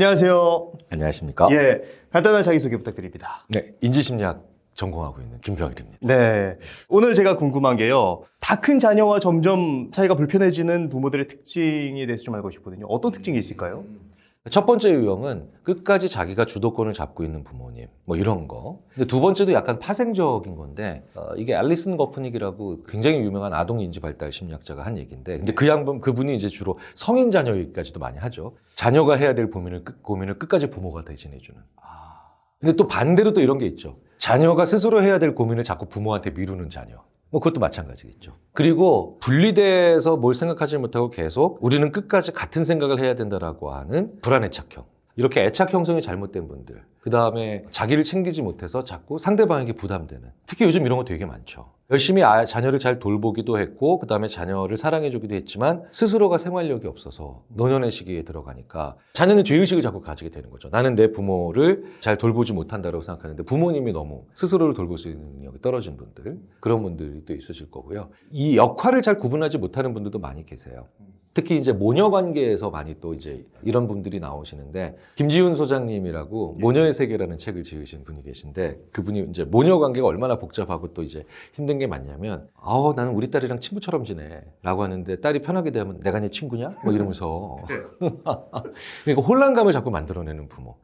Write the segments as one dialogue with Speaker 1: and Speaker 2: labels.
Speaker 1: 안녕하세요.
Speaker 2: 안녕하십니까?
Speaker 1: 예, 간단한 자기소개 부탁드립니다.
Speaker 2: 네, 인지심리학 전공하고 있는 김경일입니다.
Speaker 1: 네, 오늘 제가 궁금한 게요. 다 큰 자녀와 점점 사이가 불편해지는 부모들의 특징에 대해서 좀 알고 싶거든요. 어떤 특징이 있을까요?
Speaker 2: 첫 번째 유형은 끝까지 자기가 주도권을 잡고 있는 부모님, 뭐 이런 거. 근데 두 번째도 약간 파생적인 건데, 이게 앨리슨 거프닉이라고 굉장히 유명한 아동인지발달 심리학자가 한 얘기인데, 근데 그분이 이제 주로 성인 자녀 얘기까지도 많이 하죠. 자녀가 해야 될 고민을 끝까지 부모가 대신해주는. 근데 또 반대로 또 이런 게 있죠. 자녀가 스스로 해야 될 고민을 자꾸 부모한테 미루는 자녀. 뭐 그것도 마찬가지겠죠. 그리고 분리돼서 뭘 생각하지 못하고 계속 우리는 끝까지 같은 생각을 해야 된다라고 하는 불안애착형. 이렇게 애착 형성이 잘못된 분들. 그 다음에 자기를 챙기지 못해서 자꾸 상대방에게 부담되는. 특히 요즘 이런 거 되게 많죠. 열심히 자녀를 잘 돌보기도 했고 그 다음에 자녀를 사랑해주기도 했지만 스스로가 생활력이 없어서 노년의 시기에 들어가니까 자녀는 죄의식을 자꾸 가지게 되는 거죠. 나는 내 부모를 잘 돌보지 못한다고 생각하는데 부모님이 너무 스스로를 돌볼 수 있는 능력이 떨어진 분들, 그런 분들이 또 있으실 거고요. 이 역할을 잘 구분하지 못하는 분들도 많이 계세요. 특히 이제 모녀 관계에서 많이 또 이제 이런 분들이 나오시는데, 김지훈 소장님이라고 모녀의 세계라는 책을 지으신 분이 계신데, 그분이 이제 모녀 관계가 얼마나 복잡하고 또 이제 힘든 게 많냐면, 나는 우리 딸이랑 친구처럼 지내 라고 하는데 딸이 편하게 대하면 내가 네 친구냐? 뭐 이러면서 그러니까 혼란감을 자꾸 만들어내는 부모.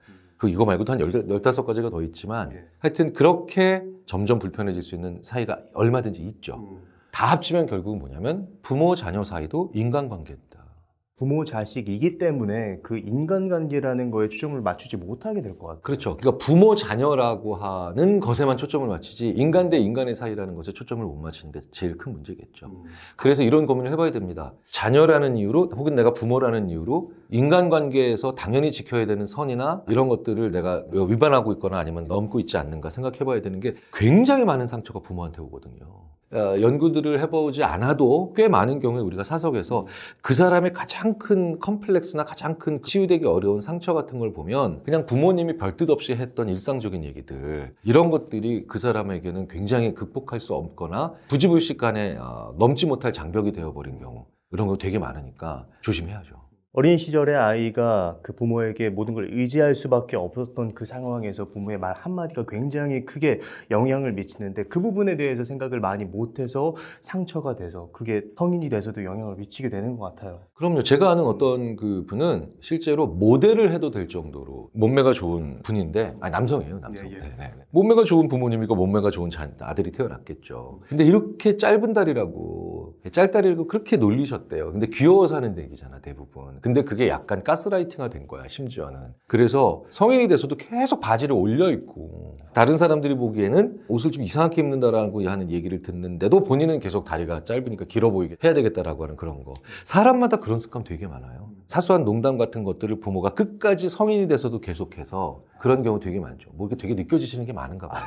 Speaker 2: 이거 말고도 한 15가지가 더 있지만 하여튼 그렇게 점점 불편해질 수 있는 사이가 얼마든지 있죠. 다 합치면 결국은 뭐냐면 부모 자녀 사이도 인간관계다.
Speaker 1: 부모 자식이기 때문에 그 인간관계라는 거에 초점을 맞추지 못하게 될 것 같아요.
Speaker 2: 그렇죠. 그러니까 부모 자녀라고 하는 것에만 초점을 맞추지 인간 대 인간의 사이라는 것에 초점을 못 맞추는 게 제일 큰 문제겠죠. 그래서 이런 고민을 해봐야 됩니다. 자녀라는 이유로 혹은 내가 부모라는 이유로 인간관계에서 당연히 지켜야 되는 선이나 이런 것들을 내가 위반하고 있거나 아니면 넘고 있지 않는가 생각해봐야 되는 게, 굉장히 많은 상처가 부모한테 오거든요. 연구들을 해보지 않아도 꽤 많은 경우에 우리가 사석에서 그 사람의 가장 큰 컴플렉스나 가장 큰 치유되기 어려운 상처 같은 걸 보면 그냥 부모님이 별뜻 없이 했던 일상적인 얘기들, 이런 것들이 그 사람에게는 굉장히 극복할 수 없거나 부지불식간에 넘지 못할 장벽이 되어버린 경우, 이런 거 되게 많으니까 조심해야죠.
Speaker 1: 어린 시절에 아이가 그 부모에게 모든 걸 의지할 수밖에 없었던 그 상황에서 부모의 말 한마디가 굉장히 크게 영향을 미치는데, 그 부분에 대해서 생각을 많이 못해서 상처가 돼서 그게 성인이 돼서도 영향을 미치게 되는 것 같아요.
Speaker 2: 그럼요. 제가 아는 어떤 그 분은 실제로 모델을 해도 될 정도로 몸매가 좋은 분인데, 남성이에요, 남성.
Speaker 1: 예.
Speaker 2: 네네. 몸매가 좋은 부모님이고 몸매가 좋은 아들이 태어났겠죠. 근데 이렇게 짧은 다리라고, 짧다리라고 그렇게 놀리셨대요. 근데 귀여워서 하는 얘기잖아, 대부분. 근데 그게 약간 가스라이팅화 된 거야, 심지어는. 그래서 성인이 돼서도 계속 바지를 올려입고, 다른 사람들이 보기에는 옷을 좀 이상하게 입는다라고 하는 얘기를 듣는데도 본인은 계속 다리가 짧으니까 길어 보이게 해야 되겠다라고 하는 그런 거. 사람마다 그런 습관 되게 많아요. 사소한 농담 같은 것들을 부모가 끝까지 성인이 돼서도 계속해서 그런 경우 되게 많죠. 뭐 이게 되게 느껴지시는 게 많은가 봐요.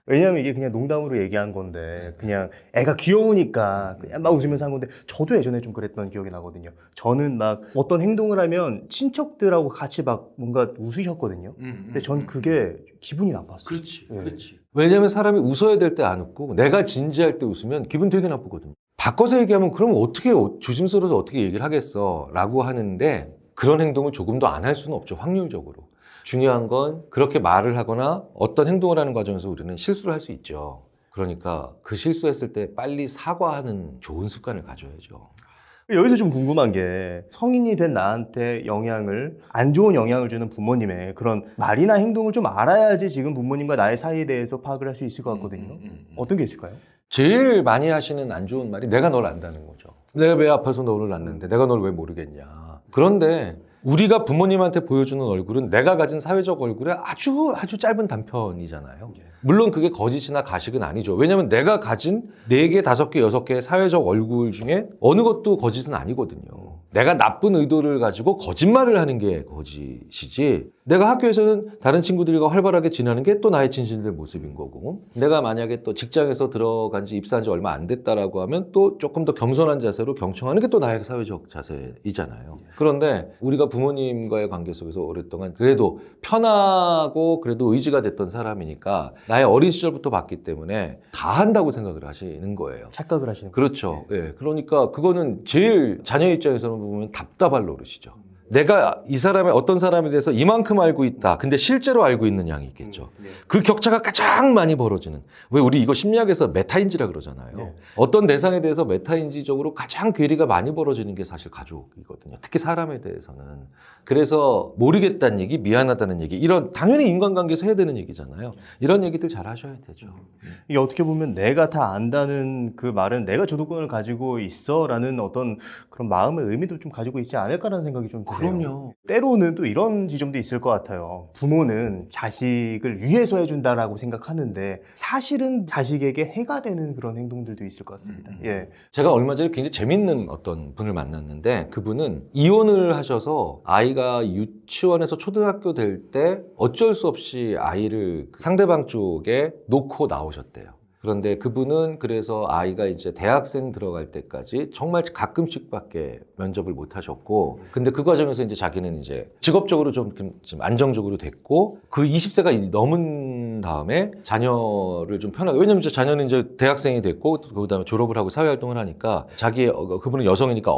Speaker 1: 왜냐하면 이게 그냥 농담으로 얘기한 건데, 그냥 애가 귀여우니까 그냥 막 웃으면서 한 건데, 저도 예전에 좀 그랬던 기억이 나거든요. 저는 막 어떤 행동을 하면 친척들하고 같이 막 뭔가 웃으셨거든요. 근데 전 그게 기분이 나빴어요.
Speaker 2: 그렇지,
Speaker 1: 예.
Speaker 2: 그렇지. 왜냐면 사람이 웃어야 될 때 안 웃고 내가 진지할 때 웃으면 기분 되게 나쁘거든요. 바꿔서 얘기하면 그럼 어떻게 조심스러워서 어떻게 얘기를 하겠어 라고 하는데, 그런 행동을 조금 더 안 할 수는 없죠, 확률적으로. 중요한 건 그렇게 말을 하거나 어떤 행동을 하는 과정에서 우리는 실수를 할 수 있죠. 그러니까 그 실수했을 때 빨리 사과하는 좋은 습관을 가져야죠.
Speaker 1: 여기서 좀 궁금한 게, 성인이 된 나한테 안 좋은 영향을 주는 부모님의 그런 말이나 행동을 좀 알아야지 지금 부모님과 나의 사이에 대해서 파악을 할 수 있을 것 같거든요. 어떤 게 있을까요?
Speaker 2: 제일 많이 하시는 안 좋은 말이 내가 널 안다는 거죠. 내가 배 아파서 너를 낳는데 내가 널 왜 모르겠냐. 그런데 우리가 부모님한테 보여주는 얼굴은 내가 가진 사회적 얼굴의 아주 짧은 단편이잖아요. 물론 그게 거짓이나 가식은 아니죠. 왜냐하면 내가 가진 4개, 5개, 6개의 사회적 얼굴 중에 어느 것도 거짓은 아니거든요. 내가 나쁜 의도를 가지고 거짓말을 하는 게 거짓이지, 내가 학교에서는 다른 친구들과 활발하게 지내는 게 또 나의 진실된 모습인 거고, 내가 만약에 또 직장에서 들어간 지 입사한 지 얼마 안 됐다라고 하면 또 조금 더 겸손한 자세로 경청하는 게 또 나의 사회적 자세이잖아요. 그런데 우리가 부모님과의 관계 속에서 오랫동안 그래도 편하고 그래도 의지가 됐던 사람이니까 나의 어린 시절부터 봤기 때문에 다 한다고 생각을 하시는 거예요.
Speaker 1: 착각을 하시는 거예요.
Speaker 2: 그렇죠. 예. 그러니까 그거는 제일 자녀 입장에서는 보면 답답할 노릇이죠. 내가 이 사람의 어떤 사람에 대해서 이만큼 알고 있다. 근데 실제로 알고 있는 양이 있겠죠. 그 격차가 가장 많이 벌어지는. 왜 우리 이거 심리학에서 메타인지라 그러잖아요.
Speaker 1: 네.
Speaker 2: 어떤 대상에 대해서 메타인지적으로 가장 괴리가 많이 벌어지는 게 사실 가족이거든요. 특히 사람에 대해서는. 그래서 모르겠다는 얘기, 미안하다는 얘기, 이런 당연히 인간관계에서 해야 되는 얘기잖아요. 이런 얘기들 잘 하셔야 되죠.
Speaker 1: 이게 어떻게 보면 내가 다 안다는 그 말은 내가 주도권을 가지고 있어라는 어떤 그런 마음의 의미도 좀 가지고 있지 않을까라는 생각이 좀 드네요.
Speaker 2: 그럼요.
Speaker 1: 때로는 또 이런 지점도 있을 것 같아요. 부모는 자식을 위해서 해준다라고 생각하는데 사실은 자식에게 해가 되는 그런 행동들도 있을 것 같습니다. 예.
Speaker 2: 제가 얼마 전에 굉장히 재밌는 어떤 분을 만났는데 그분은 이혼을 하셔서 아이가 유치원에서 초등학교 될 때 어쩔 수 없이 아이를 상대방 쪽에 놓고 나오셨대요. 그런데 그분은 그래서 아이가 이제 대학생 들어갈 때까지 정말 가끔씩밖에 면접을 못 하셨고, 근데 그 과정에서 이제 자기는 이제 직업적으로 좀 안정적으로 됐고, 그 20세가 넘은 다음에 자녀를 좀 편하게, 왜냐면 이제 자녀는 이제 대학생이 됐고, 그 다음에 졸업을 하고 사회활동을 하니까 그분은 여성이니까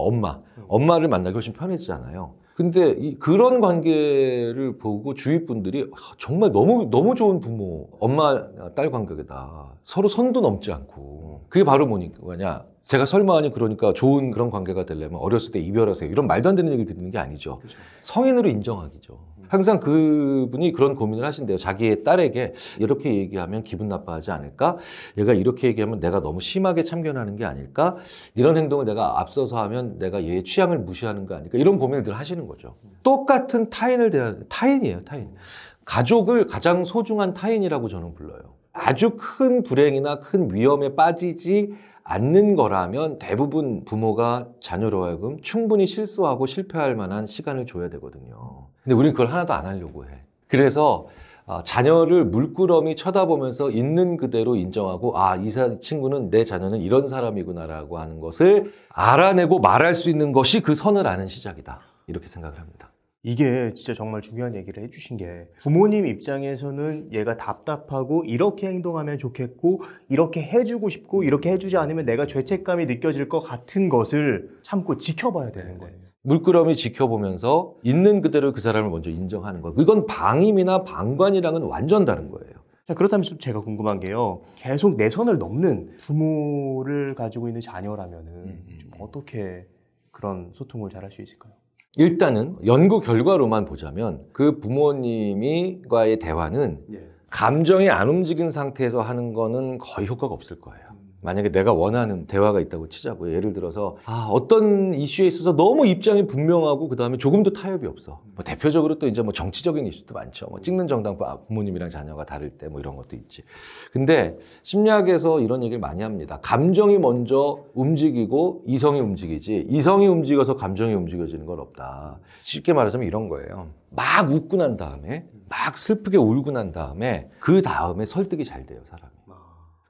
Speaker 2: 엄마를 만나기 훨씬 편해지잖아요. 근데 그런 관계를 보고 주위 분들이 정말 너무 좋은 부모, 엄마 딸 관계다. 서로 선도 넘지 않고. 그게 바로 뭐냐? 제가 설마 하니 그러니까 좋은 그런 관계가 되려면 어렸을 때 이별하세요. 이런 말도 안 되는 얘기를 듣는 게 아니죠.
Speaker 1: 그렇죠.
Speaker 2: 성인으로 인정하기죠. 항상 그분이 그런 고민을 하신대요. 자기의 딸에게 이렇게 얘기하면 기분 나빠하지 않을까? 얘가 이렇게 얘기하면 내가 너무 심하게 참견하는 게 아닐까? 이런 행동을 내가 앞서서 하면 내가 얘의 취향을 무시하는 거 아닐까? 이런 고민을 늘 하시는 거죠. 똑같은 타인을 대하는, 타인이에요, 타인. 가족을 가장 소중한 타인이라고 저는 불러요. 아주 큰 불행이나 큰 위험에 빠지지 않는 거라면 대부분 부모가 자녀로 하여금 충분히 실수하고 실패할 만한 시간을 줘야 되거든요. 근데 우리는 그걸 하나도 안 하려고 해. 그래서 자녀를 물끄러미 쳐다보면서 있는 그대로 인정하고 이 친구는 내 자녀는 이런 사람이구나라고 하는 것을 알아내고 말할 수 있는 것이 그 선을 아는 시작이다. 이렇게 생각을 합니다.
Speaker 1: 이게 진짜 정말 중요한 얘기를 해주신 게 부모님 입장에서는 얘가 답답하고 이렇게 행동하면 좋겠고 이렇게 해주고 싶고 이렇게 해주지 않으면 내가 죄책감이 느껴질 것 같은 것을 참고 지켜봐야 되는 거예요.
Speaker 2: 물끄러미 지켜보면서 있는 그대로 그 사람을 먼저 인정하는 거. 이건 방임이나 방관이랑은 완전 다른 거예요.
Speaker 1: 자, 그렇다면 좀 제가 궁금한 게요. 계속 내 선을 넘는 부모를 가지고 있는 자녀라면은 좀 어떻게 그런 소통을 잘 할 수 있을까요?
Speaker 2: 일단은 연구 결과로만 보자면 그 부모님과의 대화는 감정이 안 움직인 상태에서 하는 거는 거의 효과가 없을 거예요. 만약에 내가 원하는 대화가 있다고 치자고요. 예를 들어서 어떤 이슈에 있어서 너무 입장이 분명하고 그 다음에 조금도 타협이 없어. 뭐 대표적으로 또 이제 뭐 정치적인 이슈도 많죠. 뭐 찍는 정당 부모님이랑 자녀가 다를 때 뭐 이런 것도 있지. 근데 심리학에서 이런 얘기를 많이 합니다. 감정이 먼저 움직이고 이성이 움직이지 이성이 움직여서 감정이 움직여지는 건 없다. 쉽게 말하자면 이런 거예요. 막 웃고 난 다음에 막 슬프게 울고 난 다음에 그 다음에 설득이 잘 돼요, 사람이.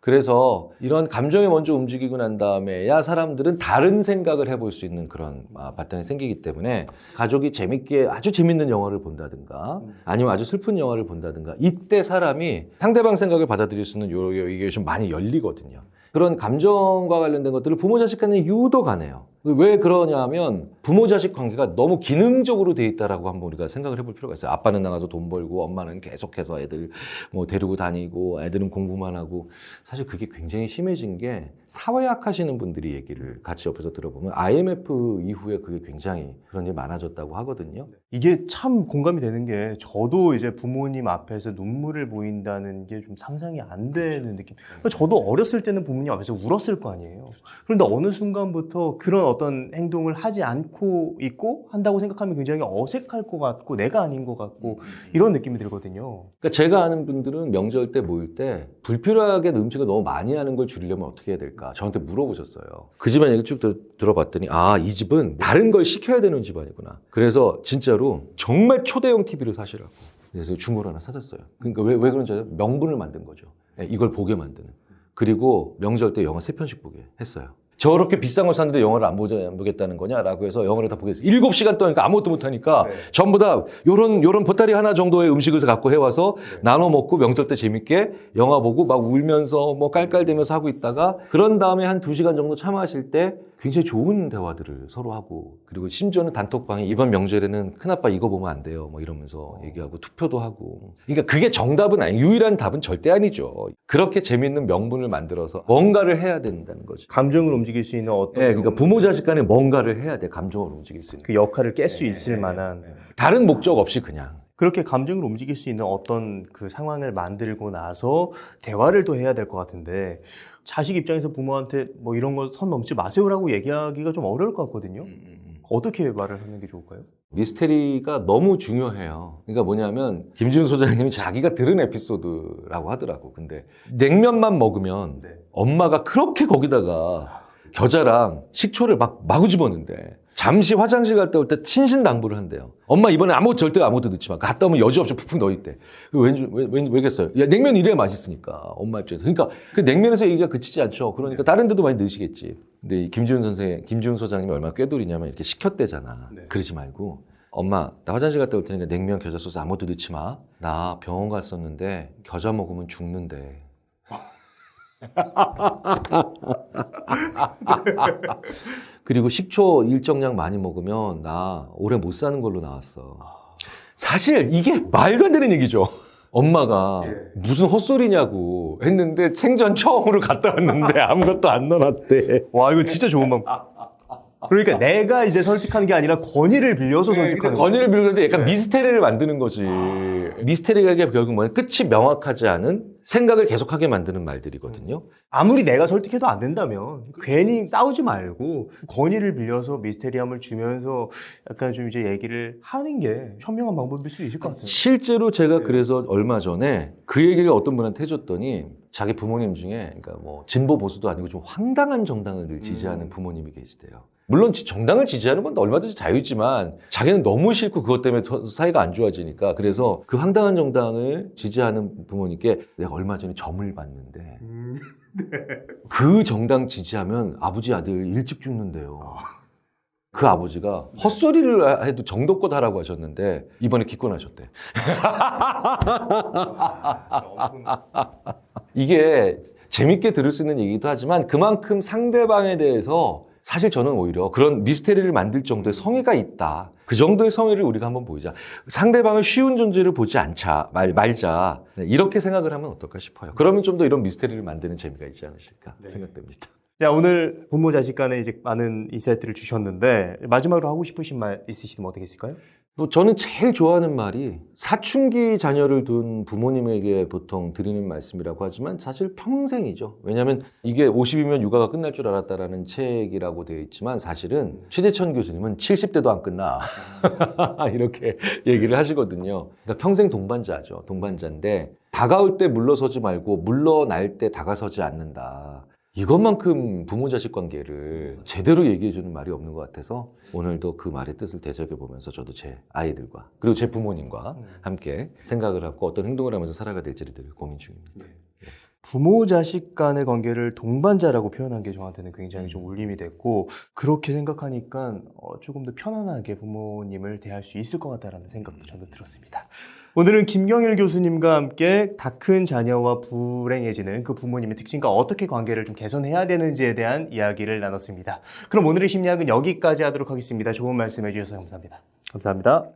Speaker 2: 그래서 이런 감정이 먼저 움직이고 난 다음에야 사람들은 다른 생각을 해볼 수 있는 그런 바탕이 생기기 때문에 가족이 재밌게 아주 재밌는 영화를 본다든가 아니면 아주 슬픈 영화를 본다든가 이때 사람이 상대방 생각을 받아들일 수 있는 이게 좀 많이 열리거든요. 그런 감정과 관련된 것들을 부모 자식 간에 유독 안 해요. 왜 그러냐면 부모 자식 관계가 너무 기능적으로 돼 있다라고 한번 우리가 생각을 해볼 필요가 있어요. 아빠는 나가서 돈 벌고 엄마는 계속해서 애들 뭐 데리고 다니고 애들은 공부만 하고 사실 그게 굉장히 심해진 게 사회학 하시는 분들이 얘기를 같이 옆에서 들어보면 IMF 이후에 그게 굉장히 그런 일이 많아졌다고 하거든요.
Speaker 1: 이게 참 공감이 되는 게 저도 이제 부모님 앞에서 눈물을 보인다는 게 좀 상상이 안 되는 느낌. 저도 어렸을 때는 부모님 앞에서 울었을 거 아니에요. 그런데 어느 순간부터 그런 어떤 행동을 하지 않고 있고 한다고 생각하면 굉장히 어색할 것 같고 내가 아닌 것 같고 이런 느낌이 들거든요.
Speaker 2: 그러니까 제가 아는 분들은 명절 때 모일 때 불필요하게 음식을 너무 많이 하는 걸 줄이려면 어떻게 해야 될까 저한테 물어보셨어요. 그 집안 얘기 쭉 들어봤더니 이 집은 다른 걸 시켜야 되는 집안이구나. 그래서 진짜로 정말 초대형 TV를 사시라고. 그래서 중고로 하나 사줬어요. 그러니까 왜 그런지 알아요? 명분을 만든 거죠. 이걸 보게 만드는. 그리고 명절 때 영화 3편씩 보게 했어요. 저렇게 비싼 걸 샀는데 영화를 안 보겠다는 거냐라고 해서 영화를 다 보게 했어요. 7시간 동안 아무것도 못하니까 전부 다 요런 보따리 하나 정도의 음식을 갖고 해와서 나눠 먹고 명절 때 재밌게 영화 보고 막 울면서 뭐 깔깔대면서 하고 있다가 그런 다음에 한 2시간 정도 참아하실 때 굉장히 좋은 대화들을 서로 하고, 그리고 심지어는 단톡방에 이번 명절에는 큰아빠 이거 보면 안 돼요 뭐 이러면서 얘기하고 투표도 하고. 그러니까 그게 정답은 아니, 유일한 답은 절대 아니죠. 그렇게 재밌는 명분을 만들어서 뭔가를 해야 된다는 거죠.
Speaker 1: 감정을 움직일 수 있는 어떤
Speaker 2: 네, 그러니까 부모 자식 간에 뭔가를 해야 돼. 감정을 움직일 수 있는.
Speaker 1: 그 역할을 깰 수 있을 만한
Speaker 2: 다른 목적 없이 그냥.
Speaker 1: 그렇게 감정을 움직일 수 있는 어떤 그 상황을 만들고 나서 대화를 또 해야 될 것 같은데, 자식 입장에서 부모한테 뭐 이런 거 선 넘지 마세요라고 얘기하기가 좀 어려울 것 같거든요. 어떻게 말을 하는 게 좋을까요?
Speaker 2: 미스테리가 너무 중요해요. 그러니까 뭐냐면 김지훈 소장님이 자기가 들은 에피소드라고 하더라고. 근데 냉면만 먹으면
Speaker 1: 네.
Speaker 2: 엄마가 그렇게 거기다가 겨자랑 식초를 막 마구 집었는데 잠시 화장실 갔다 올 때 신신당부를 한대요. 엄마 이번에 절대 아무것도 넣지 마. 갔다 오면 여지없이 푹푹 넣어있대. 왜겠어요? 야, 냉면 이래야 맛있으니까 엄마 입장에서. 그러니까 그 냉면에서 얘기가 그치지 않죠. 그러니까 다른 데도 많이 넣으시겠지. 근데 이 김지훈 소장님이 얼마나 꾀돌이냐면 이렇게 시켰대잖아.
Speaker 1: 네.
Speaker 2: 그러지 말고 엄마 나 화장실 갔다 올 테니까 냉면 겨자 소스 아무것도 넣지 마. 나 병원 갔었는데 겨자 먹으면 죽는데. 그리고 식초 일정량 많이 먹으면 나 오래 못 사는 걸로 나왔어. 사실 이게 말도 안 되는 얘기죠. 엄마가 무슨 헛소리냐고 했는데 생전 처음으로 갔다 왔는데 아무것도 안 넣어놨대.
Speaker 1: 와, 이거 진짜 좋은 방법. 그러니까 내가 이제 설득하는 게 아니라 권위를 빌려서 설득하는 거예요.
Speaker 2: 권위를 빌는데 약간 미스테리를 만드는 거지. 미스테리가 결국 뭐냐, 끝이 명확하지 않은 생각을 계속하게 만드는 말들이거든요.
Speaker 1: 아무리 내가 설득해도 안 된다면 괜히 싸우지 말고 권위를 빌려서 미스테리함을 주면서 약간 좀 이제 얘기를 하는 게 현명한 방법일 수 있을 것 같아요.
Speaker 2: 실제로 제가 그래서 얼마 전에 그 얘기를 어떤 분한테 해줬더니 자기 부모님 중에 그러니까 뭐 진보 보수도 아니고 좀 황당한 정당을 늘 지지하는 부모님이 계시대요. 물론 정당을 지지하는 건 얼마든지 자유지만 자기는 너무 싫고 그것 때문에 사이가 안 좋아지니까, 그래서 그 황당한 정당을 지지하는 부모님께 내가 얼마 전에 점을 봤는데 그 정당 지지하면 아버지 아들 일찍 죽는데요. 그 아버지가 헛소리를 해도 정도껏 하라고 하셨는데 이번에 기권하셨대. 이게 재밌게 들을 수 있는 얘기도 하지만 그만큼 상대방에 대해서 사실 저는 오히려 그런 미스테리를 만들 정도의 성의가 있다. 그 정도의 성의를 우리가 한번 보이자. 상대방을 쉬운 존재를 보지 말자. 이렇게 생각을 하면 어떨까 싶어요. 그러면 좀 더 이런 미스테리를 만드는 재미가 있지 않으실까 생각됩니다.
Speaker 1: 자, 오늘 부모 자식 간에 이제 많은 인사이트를 주셨는데 마지막으로 하고 싶으신 말 있으시면 어떻게 했을까요?
Speaker 2: 저는 제일 좋아하는 말이 사춘기 자녀를 둔 부모님에게 보통 드리는 말씀이라고 하지만 사실 평생이죠. 왜냐하면 이게 50이면 육아가 끝날 줄 알았다라는 책이라고 되어 있지만 사실은 최재천 교수님은 70대도 안 끝나. 이렇게 얘기를 하시거든요. 그러니까 평생 동반자죠. 동반자인데 다가올 때 물러서지 말고 물러날 때 다가서지 않는다. 이것만큼 부모 자식 관계를 제대로 얘기해주는 말이 없는 것 같아서 오늘도 그 말의 뜻을 되새겨보면서 저도 제 아이들과 그리고 제 부모님과 함께 생각을 하고 어떤 행동을 하면서 살아가야 될지를 늘 고민 중입니다.
Speaker 1: 부모 자식 간의 관계를 동반자라고 표현한 게 저한테는 굉장히 좀 울림이 됐고, 그렇게 생각하니까 조금 더 편안하게 부모님을 대할 수 있을 것 같다라는 생각도 저도 들었습니다. 오늘은 김경일 교수님과 함께 다 큰 자녀와 불행해지는 그 부모님의 특징과 어떻게 관계를 좀 개선해야 되는지에 대한 이야기를 나눴습니다. 그럼 오늘의 심리학은 여기까지 하도록 하겠습니다. 좋은 말씀 해주셔서 감사합니다. 감사합니다.